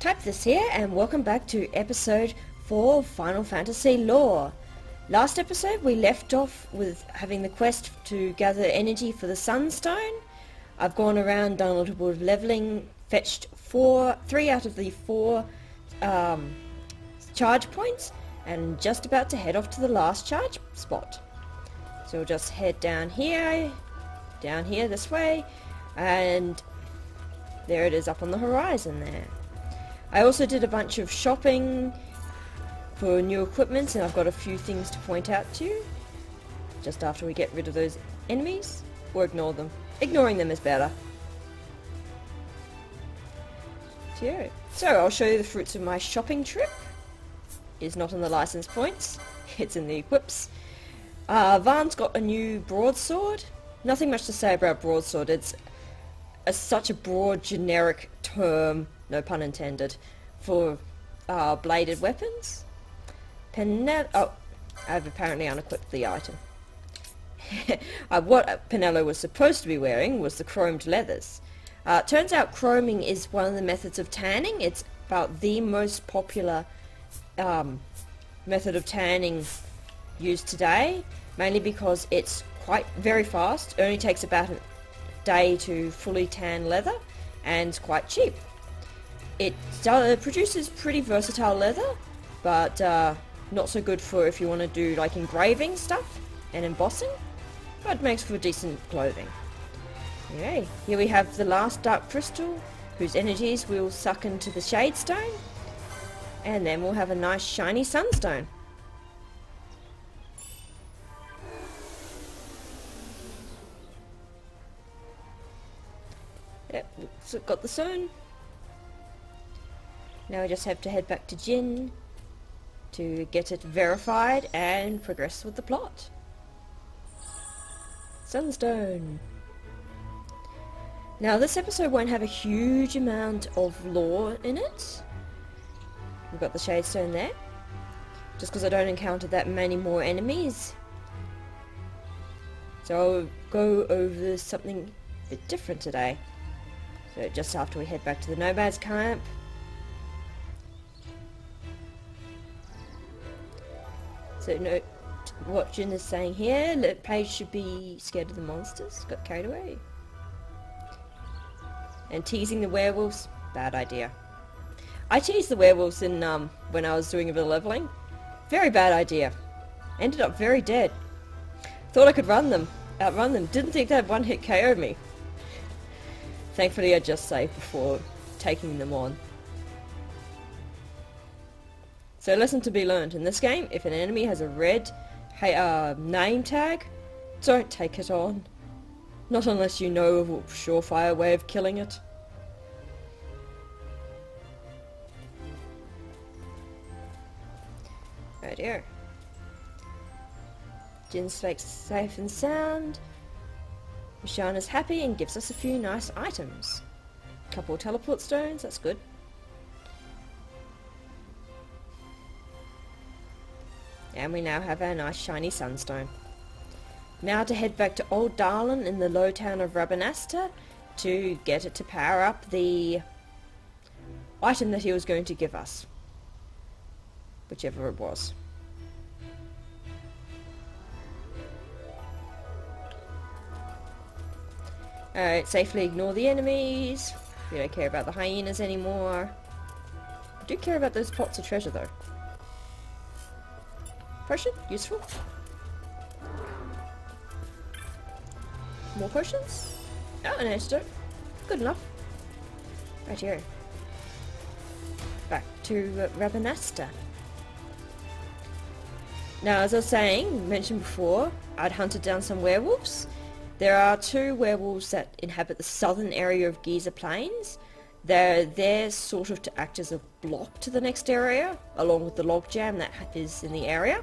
Type this here, and welcome back to episode 4 of Final Fantasy Lore. Last episode we left off with having the quest to gather energy for the Sunstone. I've gone around, done a little bit of leveling, fetched 3 out of the 4 charge points, and just about to head off to the last charge spot. So we'll just head down here this way, and there it is up on the horizon there. I also did a bunch of shopping for new equipment, and I've got a few things to point out to you just after we get rid of those enemies, or ignore them. Ignoring them is better. So I'll show you the fruits of my shopping trip. It's not in the license points, it's in the equips. Vaan's got a new broadsword. Nothing much to say about broadsword. It's such a broad generic term, no pun intended, for bladed weapons. I've apparently unequipped the item. What Penelo was supposed to be wearing was the chromed leathers. Turns out chroming is one of the methods of tanning. It's about the most popular method of tanning used today, mainly because it's very fast. It only takes about a day to fully tan leather, and it's quite cheap. It produces pretty versatile leather, but not so good for if you want to do like engraving stuff and embossing, but it makes for decent clothing. Okay, here we have the last dark crystal, whose energies we'll suck into the shade stone, and then we'll have a nice shiny sunstone. Yep, so got the stone. Now we just have to head back to Jin to get it verified and progress with the plot. Sunstone. Now this episode won't have a huge amount of lore in it. We've got the Shadestone there, just because I don't encounter that many more enemies. So I'll go over something a bit different today. So just after we head back to the Nomad's camp. So note what Jin is saying here, the page should be scared of the monsters, got carried away. And teasing the werewolves, bad idea. I teased the werewolves in when I was doing a bit of leveling. Very bad idea. Ended up very dead. Thought I could outrun them. Didn't think they'd one hit KO me. Thankfully I just saved before taking them on. So lesson to be learned in this game: if an enemy has a red name tag, don't take it on. Not unless you know of a surefire way of killing it. Right here. Jin's safe and sound. Mishana's happy and gives us a few nice items. Couple of teleport stones, that's good. And we now have our nice shiny sunstone. Now to head back to Old Darlin in the low town of Rabanaster to get it to power up the item that he was going to give us. Whichever it was. Alright, safely ignore the enemies. We don't care about the hyenas anymore. I do care about those pots of treasure though. Potion? Useful. More potions? Oh, an antidote. Good enough. Right here. Back to Rabanaster. Now, as I was saying, mentioned before, I'd hunted down some werewolves. There are 2 werewolves that inhabit the southern area of Giza Plains. They're there sort of to act as a block to the next area, along with the logjam that is in the area.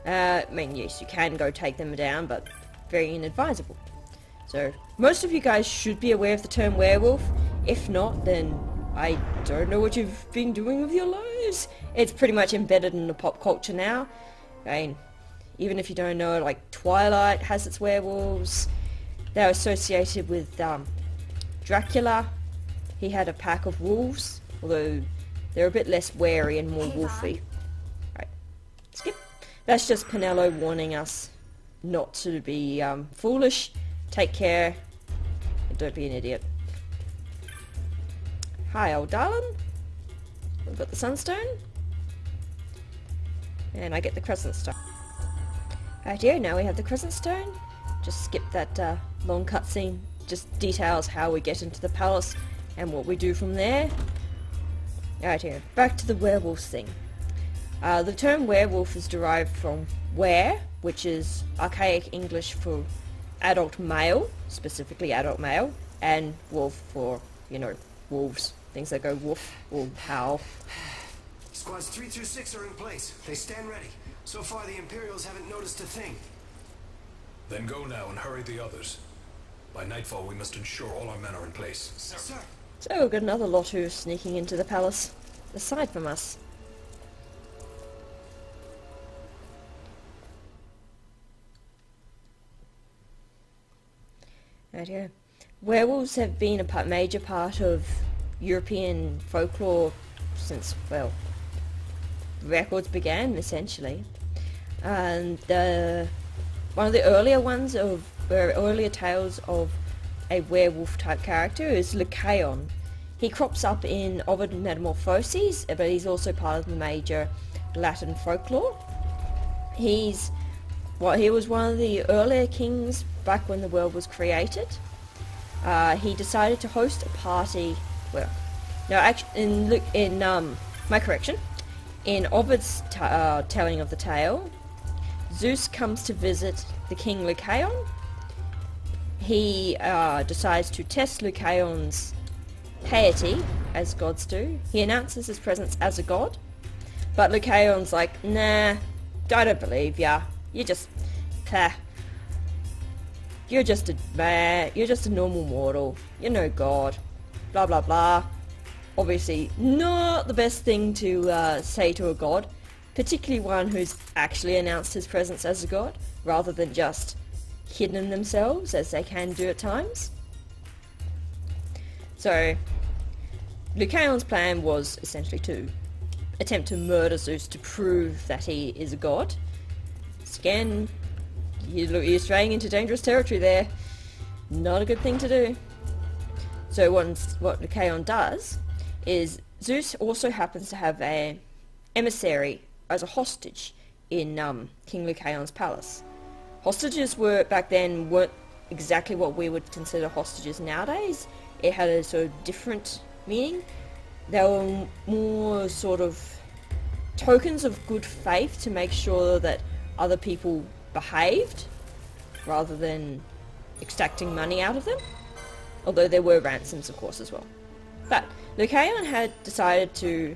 I mean, yes, you can go take them down, but very inadvisable. So, most of you guys should be aware of the term werewolf. If not, then I don't know what you've been doing with your lives. It's pretty much embedded in the pop culture now. I mean, even if you don't know, like Twilight has its werewolves. They're associated with Dracula. He had a pack of wolves, although they're a bit less wary and more wolfy. Right, skip. That's just Penelo warning us not to be foolish, take care, and don't be an idiot. Hi, old darling. We've got the Sunstone. And I get the Crescent Stone. Right here, now we have the Crescent Stone. Just skip that long cutscene. Just details how we get into the palace and what we do from there. Right here, back to the werewolves thing. The term werewolf is derived from were, which is archaic English for adult male, specifically adult male, and wolf for, you know, wolves. Things that go woof or howl. Squads 3 through 6 are in place. They stand ready. So far the Imperials haven't noticed a thing. Then go now and hurry the others. By nightfall we must ensure all our men are in place. Sir. So we've got another lot who are sneaking into the palace, aside from us. Right here. Werewolves have been a major part of European folklore since, well, records began, essentially. And one of the earlier ones earlier tales of a werewolf type character is Lycaon. He crops up in Ovid Metamorphoses, but he's also part of the major Latin folklore. He was one of the earlier kings back when the world was created. He decided to host a party. Well, no, actually, my correction. In Ovid's telling of the tale, Zeus comes to visit the king Lycaon. He decides to test Lycaon's piety, as gods do. He announces his presence as a god, but Lycaon's like, nah, I don't believe ya. You're just a normal mortal. You're no god. Blah blah blah. Obviously, not the best thing to say to a god, particularly one who's actually announced his presence as a god, rather than just hidden themselves, as they can do at times. So, Lycaon's plan was essentially to attempt to murder Zeus to prove that he is a god. Again, you're straying into dangerous territory there. Not a good thing to do. So what Lycaon does is Zeus also happens to have an emissary as a hostage in King Lycaon's palace. Hostages back then weren't exactly what we would consider hostages nowadays. It had a sort of different meaning. They were more sort of tokens of good faith to make sure that other people behaved, rather than extracting money out of them. Although there were ransoms, of course, as well. But Lycaon had decided to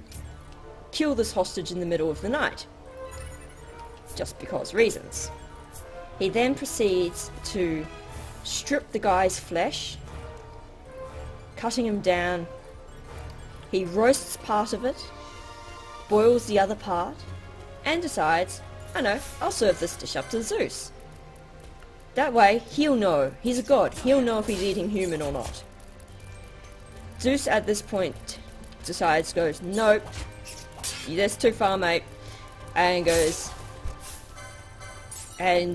kill this hostage in the middle of the night. Just because reasons. He then proceeds to strip the guy's flesh, cutting him down. He roasts part of it, boils the other part, and decides, I know, I'll serve this dish up to Zeus. That way, he'll know. He's a god. He'll know if he's eating human or not. Zeus at this point goes, nope, that's too far, mate, and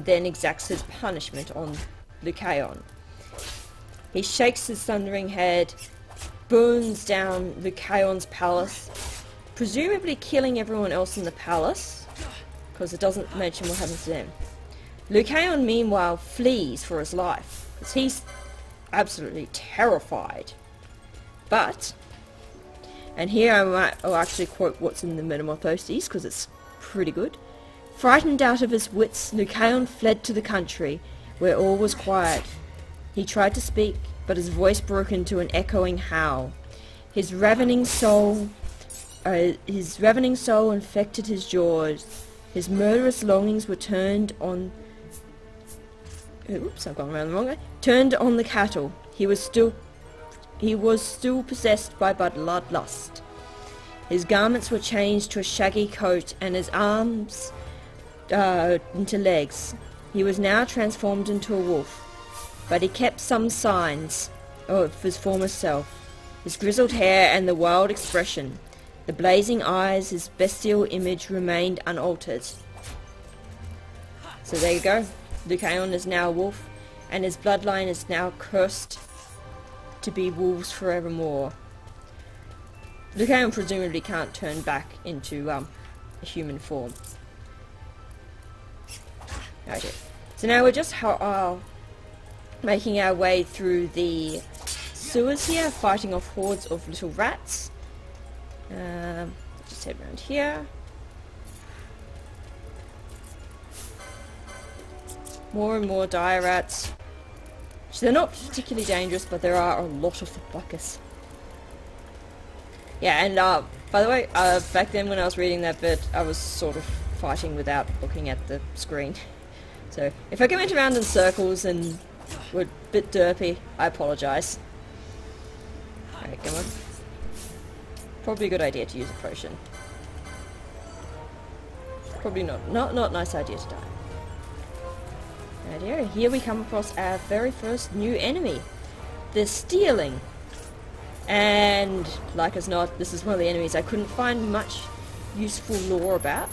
then exacts his punishment on Lycaon. He shakes his thundering head, burns down Lycaon's palace, presumably killing everyone else in the palace, because it doesn't mention what happens to them. Lycaon, meanwhile, flees for his life, because he's absolutely terrified. But, and here I'll actually quote what's in the Metamorphoses, because it's pretty good. Frightened out of his wits, Lycaon fled to the country, where all was quiet. He tried to speak, but his voice broke into an echoing howl. His ravening soul infected his jaws. His murderous longings were turned on... Oops, I've gone around the wrong way. Turned on the cattle. He was still possessed by bloodlust. His garments were changed to a shaggy coat, and his arms into legs. He was now transformed into a wolf, but he kept some signs of his former self. His grizzled hair and the wild expression, the blazing eyes, his bestial image remained unaltered. So there you go. Lucaon is now a wolf, and his bloodline is now cursed to be wolves forevermore. Lucaon presumably can't turn back into a human form. Okay. So now we're just making our way through the sewers here, fighting off hordes of little rats. Just head around here. More and more dire rats. So they're not particularly dangerous, but there are a lot of the buckers. Yeah, and by the way, back then when I was reading that bit, I was sort of fighting without looking at the screen. So if I went around in circles and were a bit derpy, I apologise. Alright, come on. Probably a good idea to use a potion. Probably not a nice idea to die. Right here we come across our very first new enemy. The Stealing. And, like as not, this is one of the enemies I couldn't find much useful lore about.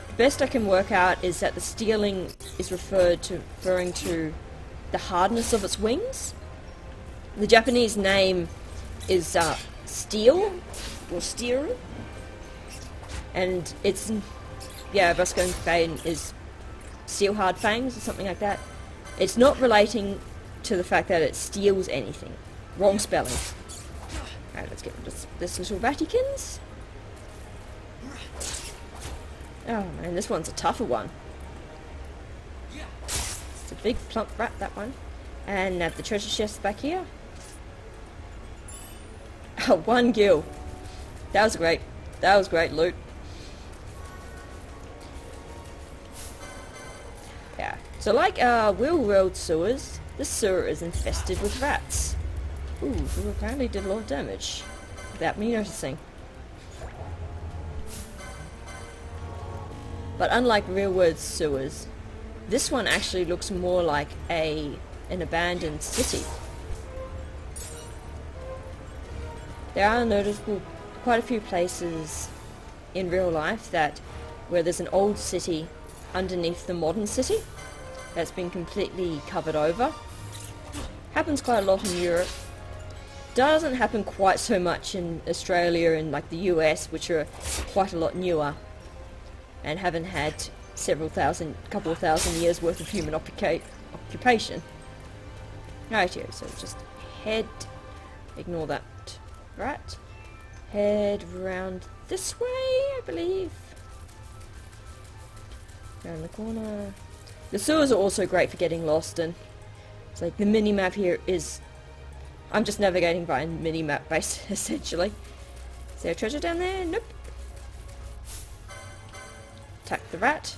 The best I can work out is that the Stealing is referring to the hardness of its wings. The Japanese name is Steel, or Steel. And it's, yeah, Ratsbane is steel hard fangs or something like that. It's not relating to the fact that it steals anything. Wrong spelling. Alright, let's get rid of this little Vaticans. Oh man, this one's a tougher one. It's a big plump rat, that one. And the treasure chest's back here. Oh, 1 gil. That was great. That was great loot. Yeah. So like Will Road sewers, this sewer is infested with rats. Ooh, who apparently did a lot of damage without me noticing. But unlike real world sewers, this one actually looks more like an abandoned city. There are noticeable quite a few places in real life where there's an old city underneath the modern city that's been completely covered over. Happens quite a lot in Europe. Doesn't happen quite so much in Australia and like the US, which are quite a lot newer and haven't had couple of thousand years worth of human occupation. Right here, so just ignore that rat, head round this way, I believe. Around the corner. The sewers are also great for getting lost in. It's like the mini-map here is... I'm just navigating by a mini-map base, essentially. Is there a treasure down there? Nope. Attack the rat.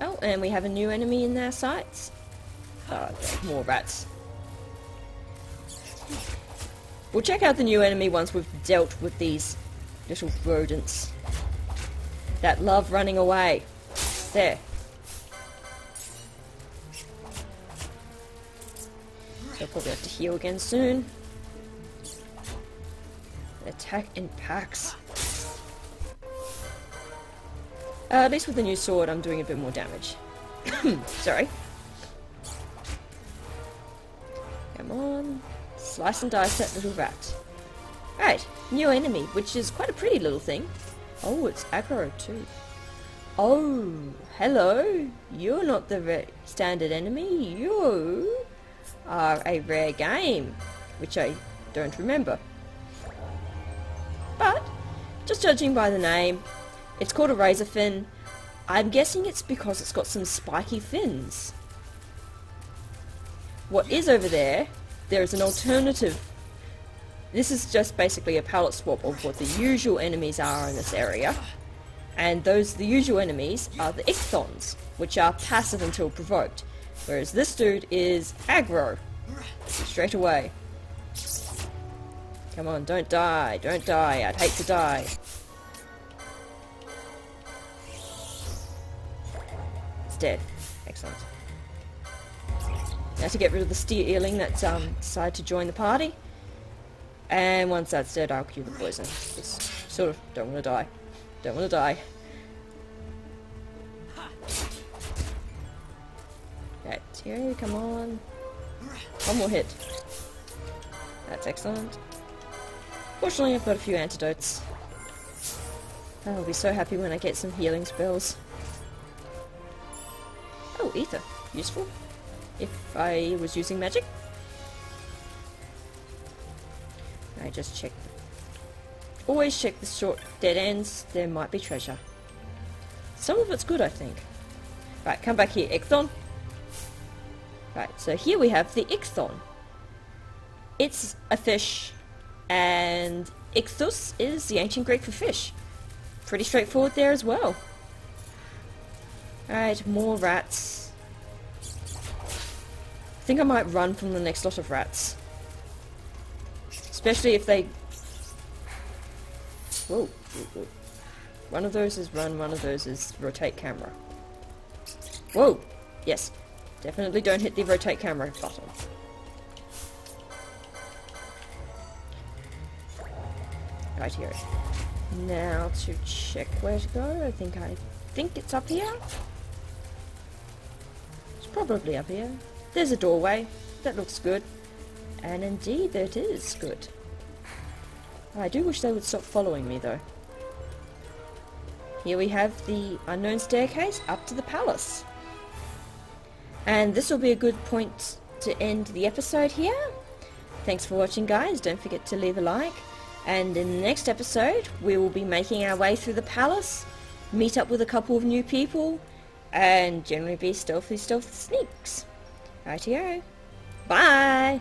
Oh, and we have a new enemy in their sights. Oh, more rats. We'll check out the new enemy once we've dealt with these little rodents that love running away. There. They'll probably have to heal again soon. Attack in packs. At least with the new sword I'm doing a bit more damage. Sorry. Come on. Slice and dice that little rat. Right, new enemy, which is quite a pretty little thing. Oh, it's aggro too. Oh, hello. You're not the standard enemy. You are a rare game, which I don't remember. But, just judging by the name, it's called a razor fin. I'm guessing it's because it's got some spiky fins. What is over there, there is an alternative. This is just basically a palette swap of what the usual enemies are in this area. And the usual enemies are the Ichthons, which are passive until provoked. Whereas this dude is aggro. Straight away. Come on, don't die, don't die. I'd hate to die. It's dead. Excellent. Now to get rid of the steer earling that's decided to join the party. And once that's dead, I'll cure the poison. Just sort of don't want to die. Don't want to die. Okay, Terry, come on. One more hit. That's excellent. Fortunately, I've got a few antidotes. I'll be so happy when I get some healing spells. Oh, ether. Useful. If I was using magic. I just check. Always check the short dead ends. There might be treasure. Some of it's good, I think. Right, come back here, Ichthon. Right, so here we have the Ichthon. It's a fish, and Ichthus is the ancient Greek for fish. Pretty straightforward there as well. Alright, more rats. I think I might run from the next lot of rats. Especially if they... Whoa, whoa, whoa. One of those is run, one of those is rotate camera. Whoa! Yes. Definitely don't hit the rotate camera button. Right here. Now to check where to go. I think it's up here. It's probably up here. There's a doorway. That looks good. And indeed it is good. I do wish they would stop following me though. Here we have the unknown staircase up to the palace. And this will be a good point to end the episode here. Thanks for watching, guys. Don't forget to leave a like. And in the next episode, we will be making our way through the palace, meet up with a couple of new people, and generally be stealthy sneaks. Rightio. Bye!